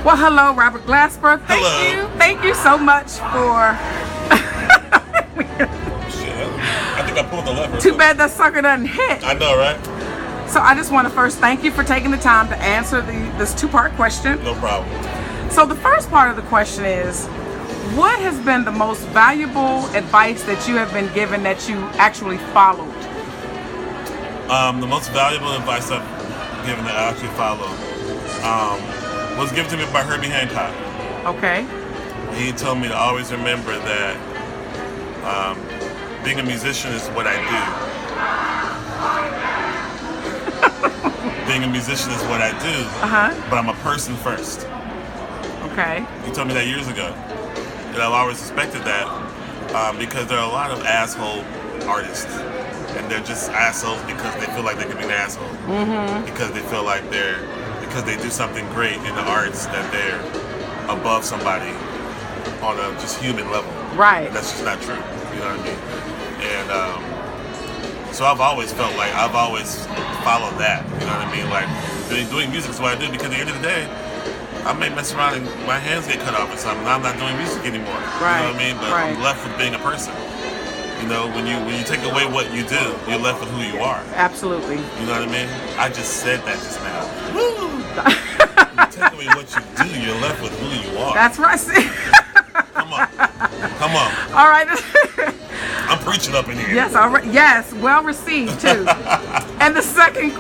Well, hello, Robert Glasper. Hello. Thank you so much for. Shit, I think I pulled the lever. Too bad that sucker doesn't hit. I know, right? So I just want to first thank you for taking the time to answer this two-part question. No problem. So the first part of the question is, what has been the most valuable advice that you have been given that you actually followed? The most valuable advice I've given that I actually followed was given to me by Herbie Hancock. Okay. He told me to always remember that being a musician is what I do. Being a musician is what I do, but I'm a person first. Okay. He told me that years ago. And I've always respected that because there are a lot of asshole artists. And they're just assholes because they feel like they can be an asshole. Mm-hmm. Because they feel like because they do something great in the arts that they're above somebody on a just human level. Right. And that's just not true. You know what I mean? And so I've always felt like I've always followed that. You know what I mean? Like doing music is what I do because at the end of the day, I may mess around and my hands get cut off or something. I'm not doing music anymore. Right. You know what I mean? But I'm left with being a person. You know, when you take away what you do, you're left with who you are. Absolutely. You know what I mean? I just said that just now. Woo! When you take away what you do, you're left with who you are. That's right. Come on. All right. I'm preaching up in here. Yes, all right. Yes, well received too. And the second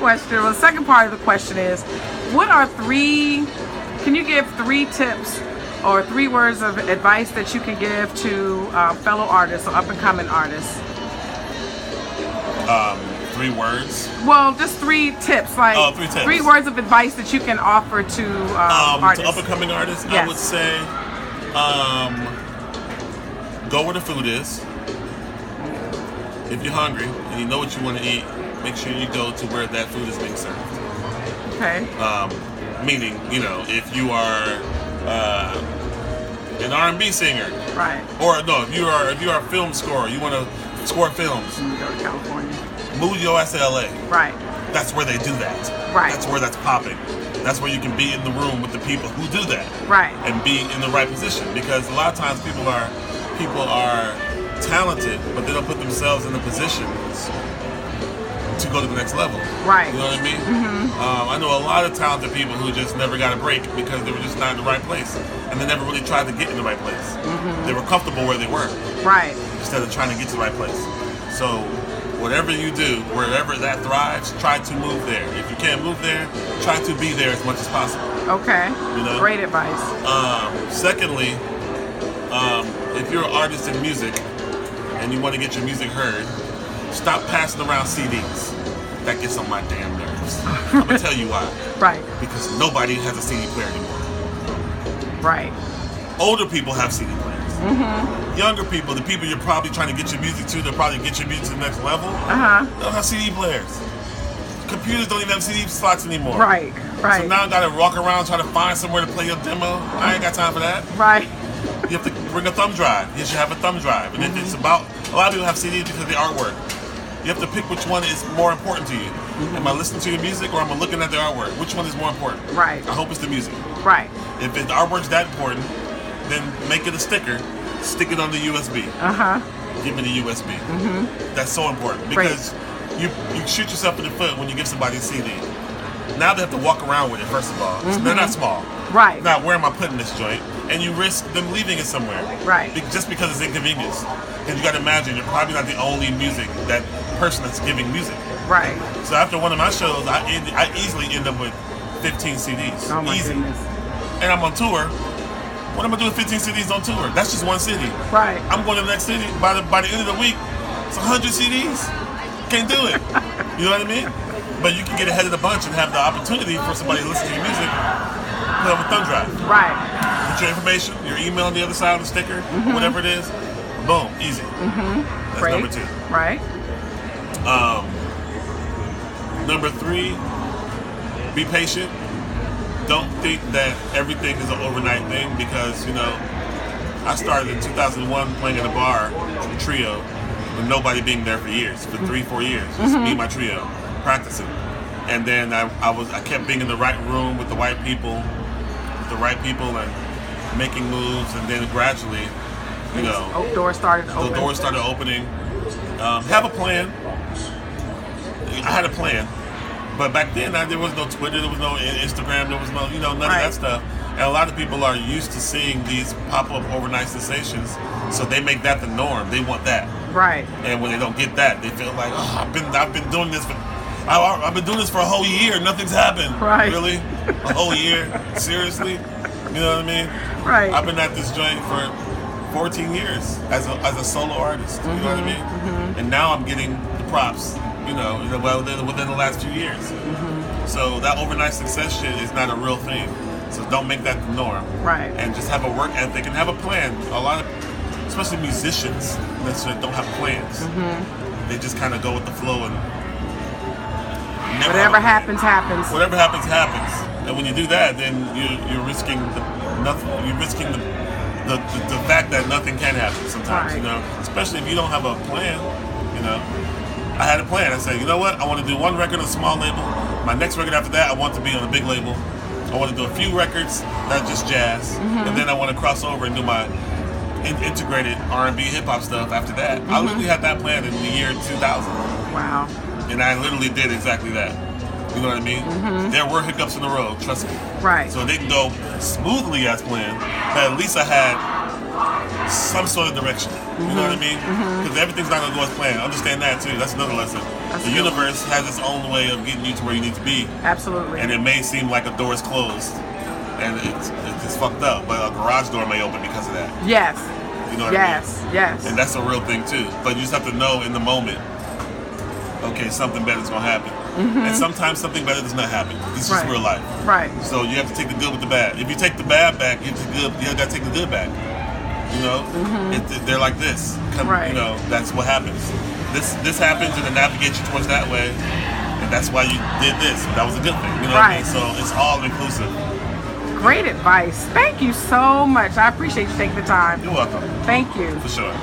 part of the question is, can you give 3 tips or 3 words of advice that you can give to fellow artists or up-and-coming artists? 3 words? Well, just 3 tips, like 3 tips. 3 words of advice that you can offer to artists. To up-and-coming artists, yes. I would say go where the food is. If you're hungry and you know what you want to eat, make sure you go to where that food is being served. Okay. Meaning, you know, if you are an R&B singer, right? Or no, if you are a film scorer, you want to score films. You go to California. Move your ass to LA. Right. That's where they do that. Right. That's where that's popping. That's where you can be in the room with the people who do that. Right. And be in the right position because a lot of times people are talented, but they don't put themselves in the positions to go to the next level. Right. You know what I mean? Mm-hmm. I know a lot of talented people who just never got a break because they were just not in the right place. And they never really tried to get in the right place. Mm-hmm. They were comfortable where they were. Right. Instead of trying to get to the right place. So whatever you do, wherever that thrives, try to move there. If you can't move there, try to be there as much as possible. Okay. You know? Great advice. Secondly, if you're an artist in music and you want to get your music heard, stop passing around CDs. That gets on my damn nerves. I'm gonna tell you why. Right. Because nobody has a CD player anymore. Right. Older people have CD players. Mm-hmm. Younger people, the people you're probably trying to get your music to, they'll probably get your music to the next level. They'll have CD players. Computers don't even have CD slots anymore. Right. Right. So now I gotta walk around trying to find somewhere to play your demo. I ain't got time for that. Right. You have to bring a thumb drive. You should have a thumb drive. And if it's about, a lot of people have CDs because of the artwork. You have to pick which one is more important to you. Am I listening to your music or am I looking at the artwork? Which one is more important? Right. I hope it's the music. Right. If the artwork's that important, then make it a sticker. Stick it on the USB. Give me the USB. That's so important because you shoot yourself in the foot when you give somebody a CD. Now they have to walk around with it, first of all. They're not small. Right. Now, where am I putting this joint? And you risk them leaving it somewhere. Right. Just because it's inconvenience. And you got to imagine, you're probably not the only that person that's giving music. Right. So after one of my shows, I easily end up with 15 CDs. Oh my goodness. And I'm on tour. What am I doing with 15 CDs on tour? That's just one city. Right. I'm going to the next city. By the end of the week, it's 100 CDs. Can't do it. You know what I mean? But you can get ahead of the bunch and have the opportunity for somebody to listen to your music. Put on a thumb drive. Right. Put your information, your email on the other side of the sticker, whatever it is. Boom, easy. That's Great. number 2. Right. Number 3, be patient. Don't think that everything is an overnight thing because, you know, I started in 2001 playing in a bar, a trio, with nobody being there for years, for 3-4 years. Just me and my trio, practicing. And then I kept being in the right room with the right people. with the right people and making moves, and then gradually, you know, the doors started opening. Have a plan. I had a plan, but back then there was no Twitter, there was no Instagram, there was no, you know, none of that stuff. And a lot of people are used to seeing these pop-up overnight sensations, so they make that the norm. They want that. Right. And when they don't get that, they feel like, oh, I've been doing this for a whole year. Nothing's happened. Right. Really? A whole year? Seriously? You know what I mean? Right. I've been at this joint for 14 years as a solo artist. You know what I mean? Mm-hmm. And now I'm getting the props. You know, within the last few years. Mm-hmm. So that overnight success shit is not a real thing. So don't make that the norm. Right. And just have a work ethic and have a plan. A lot of, especially musicians, that don't have plans. Mm-hmm. They just kind of go with the flow and whatever happens, happens. Whatever happens, happens. And when you do that, then you're risking nothing. You're risking the fact that nothing can happen sometimes. Right. You know, especially if you don't have a plan. You know. I had a plan. I said, you know what? I want to do one record on a small label. My next record after that, I want to be on a big label. I want to do a few records, not just jazz. Mm-hmm. And then I want to cross over and do my integrated R&B hip-hop stuff after that. Mm-hmm. I literally had that plan in the year 2000. Wow. And I literally did exactly that. You know what I mean? Mm-hmm. There were hiccups in the road, trust me. Right. So it didn't go smoothly as planned, but at least I had some sort of direction. You know what I mean? Because everything's not going to go as planned. Understand that too. That's another lesson. The universe has its own way of getting you to where you need to be. Absolutely. And it may seem like a door is closed and it's fucked up, but a garage door may open because of that. Yes. You know what I mean? Yes. And that's a real thing too. But you just have to know in the moment, okay, something better is going to happen. And sometimes something better does not happen. This is just real life. Right. So you have to take the good with the bad. If you take the bad back, you got to take the good back. You know, they're like this. Right. You know, that's what happens. This happens, and it navigates you towards that way, and that's why you did this. That was a good thing. You know what I mean? So it's all inclusive. Great advice. Thank you so much. I appreciate you taking the time. You're welcome. Thank you. For sure.